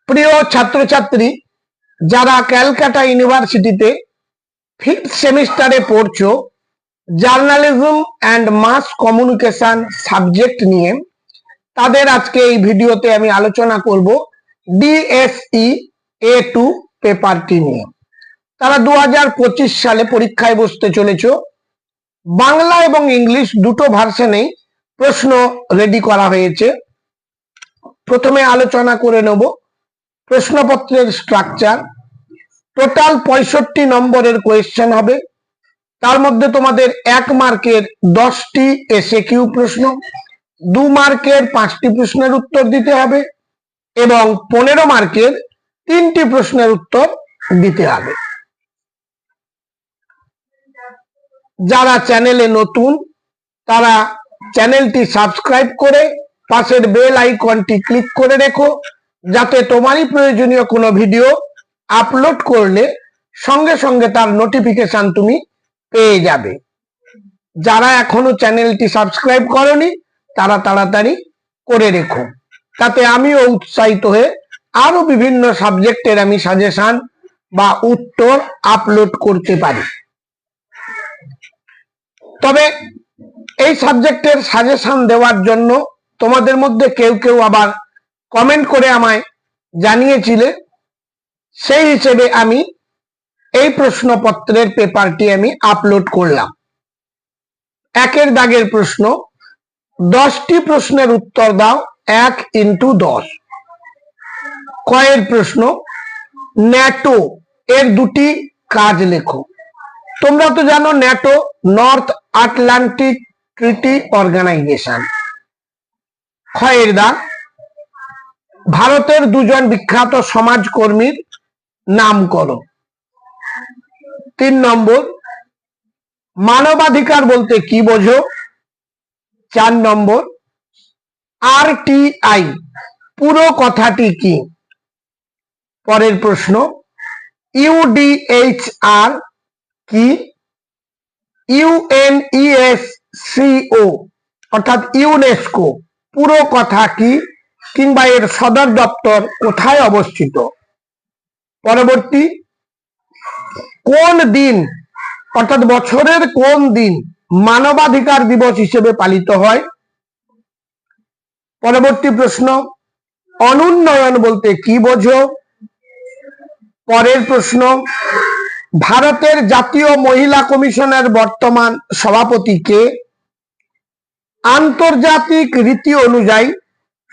প্রিয় ছাত্রছাত্রী যারা ক্যালকাটা ইউনিভার্সিটিতে 5th সেমিস্টারে পড়ছো, journalism and mass communication subject নিয়ে, তাদের আজকে এই ভিডিওতে আমি আলোচনা করব ডিএসই A2 পেপারটি নিয়ে। তারা 2025 সালে পরীক্ষায় বসতে চলেছো। বাংলা এবং ইংলিশ দুটো ভার্সনেই প্রশ্ন রেডি করা হয়েছে। প্রথমে আলোচনা করে নেব প্রশ্নপত্রের স্ট্রাকচার। টোটাল 65 নম্বরের কোয়েশ্চেন হবে। তার মধ্যে তোমাদের 1 মার্কের 10টি এসএকিউ প্রশ্ন, 2 মার্কের 5টি প্রশ্নের উত্তর দিতে হবে এবং 15 মার্কের 3টি প্রশ্নের উত্তর দিতে হবে। যারা চ্যানেলে নতুন তারা চ্যানেলটি সাবস্ক্রাইব করে পাশের বেল আইকনটি ক্লিক করে রেখো, যাতে তোমারই প্রয়োজনীয় কোনো ভিডিও আপলোড করলে সঙ্গে সঙ্গে তার নোটিফিকেশন তুমি পেয়ে যাবে। যারা এখনো চ্যানেলটি সাবস্ক্রাইব করনি তারা তাড়াতাড়ি করে রেখো, তাতে আমিও উৎসাহিত হয়ে আরো বিভিন্ন সাবজেক্টের আমি সাজেশন বা উত্তর আপলোড করতে পারি। তবে এই সাবজেক্টের সাজেশন দেওয়ার জন্য তোমাদের মধ্যে কেউ কেউ আবার কমেন্ট করে আমায় জানিয়েছিলে, সেই হিসেবে আমি এই প্রশ্নপত্রের পেপারটি আমি আপলোড করলাম। 1 দাগের প্রশ্ন, 10টি প্রশ্নের উত্তর দাও 1 × 10। কয়ের প্রশ্ন, ন্যাটো এর 2টি কাজ লেখো। তোমরা তো জানো NATO north Atlantic treaty organization. ক্ষয়ের দাগ, ভারতের 2 জন বিখ্যাত সমাজকর্মীর নাম করো। 3 নম্বর, মানবাধিকার বলতে কি বোঝো? 4 নম্বর, RTI পুরো কথাটি কি? পরের প্রশ্ন, UDHR কি? UNESCO অর্থাৎ ইউনেস্কো পুরো কথা কি, কিংবা এর সদর দপ্তর কোথায় অবস্থিত? পরবর্তী, কোন দিন অর্থাৎ বছরের কোন দিন মানবাধিকার দিবস হিসেবে পালিত হয়? পরবর্তী প্রশ্ন, অনুন্নয়ন বলতে কি বোঝো? পরের প্রশ্ন, ভারতের জাতীয় মহিলা কমিশনের বর্তমান সভাপতি কে? আন্তর্জাতিক রীতি অনুযায়ী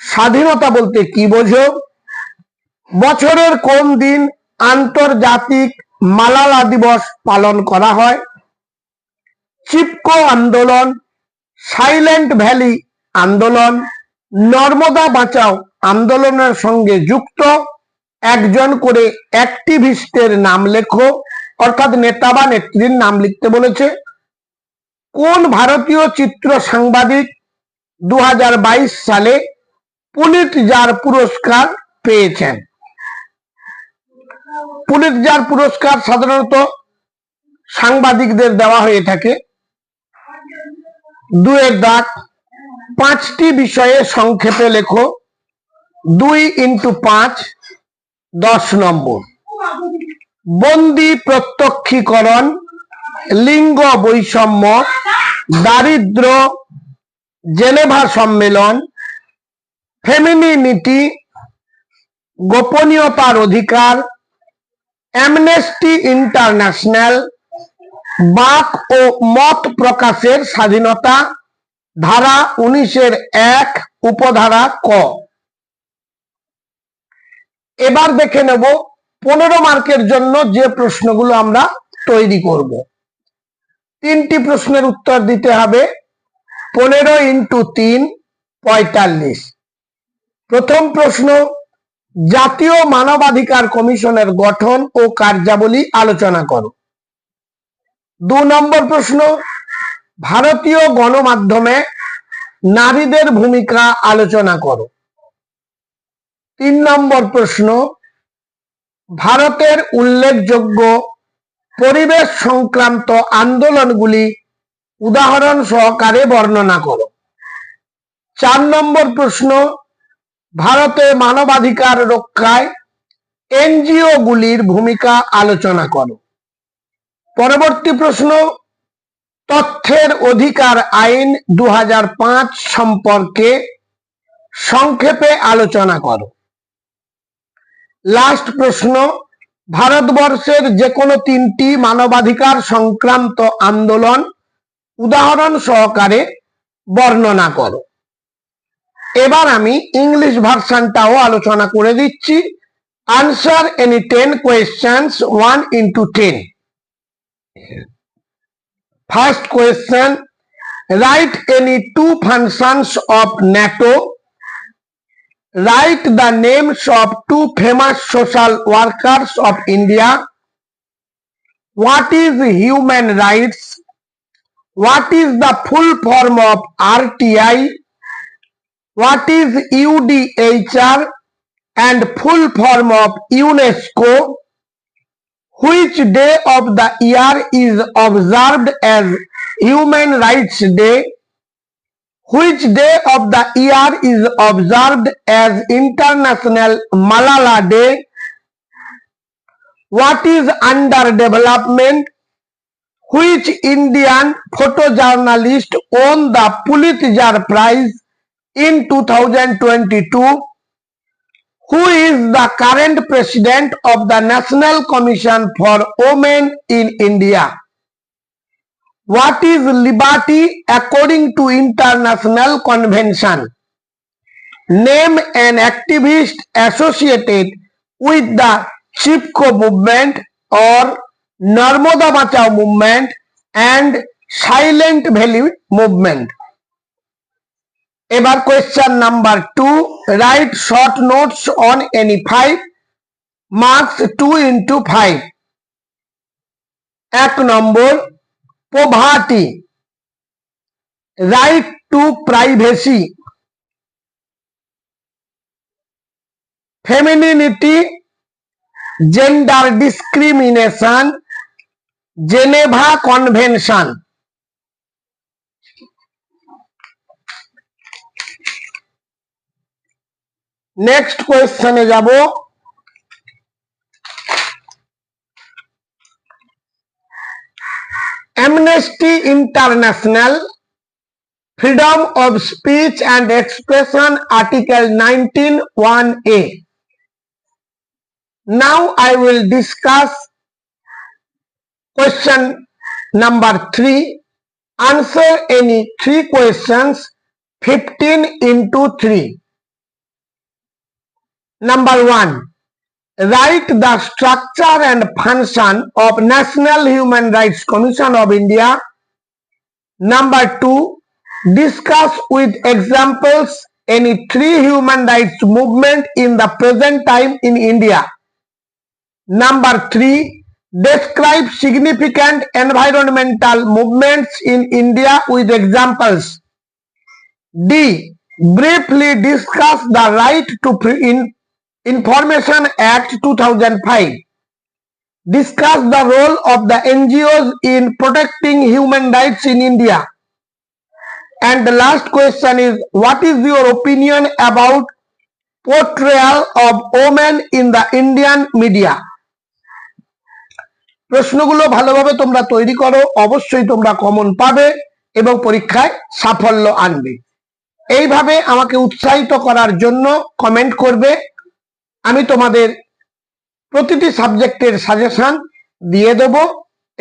স্বাধীনতা বলতে কি বোঝো? বছরের কোন দিন আন্তর্জাতিক মালালা দিবস পালন করা হয়? চিপকো আন্দোলন, সাইলেন্ট ভ্যালি আন্দোলন, নর্মদা বাঁচাও আন্দোলনের সঙ্গে যুক্ত একজন করে অ্যাক্টিভিস্টের নাম লেখো, অর্থাৎ নেতা বা নেত্রীর নাম লিখতে বলেছে। কোন ভারতীয় চিত্র সাংবাদিক 2022 সালে পুলিৎজার পুরস্কার পেয়েছেন? পুলিৎজার পুরস্কার সাধারণত সাংবাদিকদের দেওয়া হয়ে থাকে। 2 দাগ, 5টি বিষয়ে সংক্ষেপে লেখো। 2 × 5 10 নম্বর। বন্দি প্রত্যক্ষীকরণ, লিঙ্গ বৈষম্য, দারিদ্র, জেনেভা সম্মেলন, ফেমিনিটি, গোপনীয়তার অধিকার, অ্যামনেস্টি ইন্টারন্যাশনাল, বাক ও মত প্রকাশের স্বাধীনতা, ধারা 19-1 উপধারা ক। এবার দেখে নেব 15 মার্কের জন্য যে প্রশ্নগুলো আমরা তৈরি করব। 3টি প্রশ্নের উত্তর দিতে হবে। 15 × 3 45। প্রথম প্রশ্ন, জাতীয় মানবাধিকার কমিশনের গঠন ও কার্যাবলী আলোচনা করো। 2 নম্বর প্রশ্ন, ভারতীয় গণমাধ্যমে নারীদের ভূমিকা আলোচনা করো। 3 নম্বর প্রশ্ন, ভারতের উল্লেখযোগ্য পরিবেশ সংক্রান্ত আন্দোলনগুলি উদাহরণ সহকারে বর্ণনা করো। 4 নম্বর প্রশ্ন, ভারতে মানবাধিকার রক্ষায় এনজিও গুলির ভূমিকা আলোচনা করো। পরবর্তী প্রশ্ন, তথ্যের অধিকার আইন 2005 সম্পর্কে সংক্ষেপে আলোচনা করো। লাস্ট প্রশ্ন, ভারতবর্ষের যে কোনো 3টি মানবাধিকার সংক্রান্ত আন্দোলন উদাহরণ সহকারে বর্ণনা করো। এবার আমি ইংলিশ ভার্সনটাও আলোচনা করে দিচ্ছি। Answer any 10 questions 1 into 10. First question, write any 2 functions of NATO. Write the names of 2 famous social workers of India. What is human rights? What is the full form of RTI? What is UDHR and full form of UNESCO? Which day of the year is observed as Human Rights Day? Which day of the year is observed as International Malala Day? What is underdevelopment? Which Indian photojournalist won the Pulitzer Prize in 2022? Who is the current president of the National Commission for Women in India? What is liberty according to international convention? Name an activist associated with the Chipko movement or Narmada Bachao movement and Silent Valley movement. এবার question number 2, write short notes on any 5, marks 2 into 5. 1 number, poverty, right to privacy, femininity, gender discrimination, Geneva convention. Next কোয়েশ্চনে যাব। Amnesty International, freedom of speech and expression, article 19(1)(a). Now I will discuss question number 3. Answer any 3 questions 15 into 3. Number 1, write the structure and function of National Human Rights Commission of India. Number 2, discuss with examples any 3 human rights movement in the present time in India. Number 3, describe significant environmental movements in India with examples. D, briefly discuss the Right to Information Act 2005. Discuss the role of the NGOs in protecting human rights in India. And the last question is, what is your opinion about portrayal of women in the Indian media? প্রশ্নগুলো ভালোভাবে তোমরা তৈরি করো, অবশ্যই তোমরা common পাবে এবং পরীক্ষায় সাফল্য আনবে। এইভাবে আমাকে উৎসাহিত করার জন্য কমেন্ট করবে। আমি তোমাদের প্রতিটি সাবজেক্টের সাজেশন দিয়ে দেব,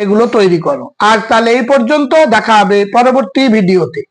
এগুলো তৈরি করো। আর তাহলে এই পর্যন্ত, দেখা হবে পরবর্তী ভিডিওতে।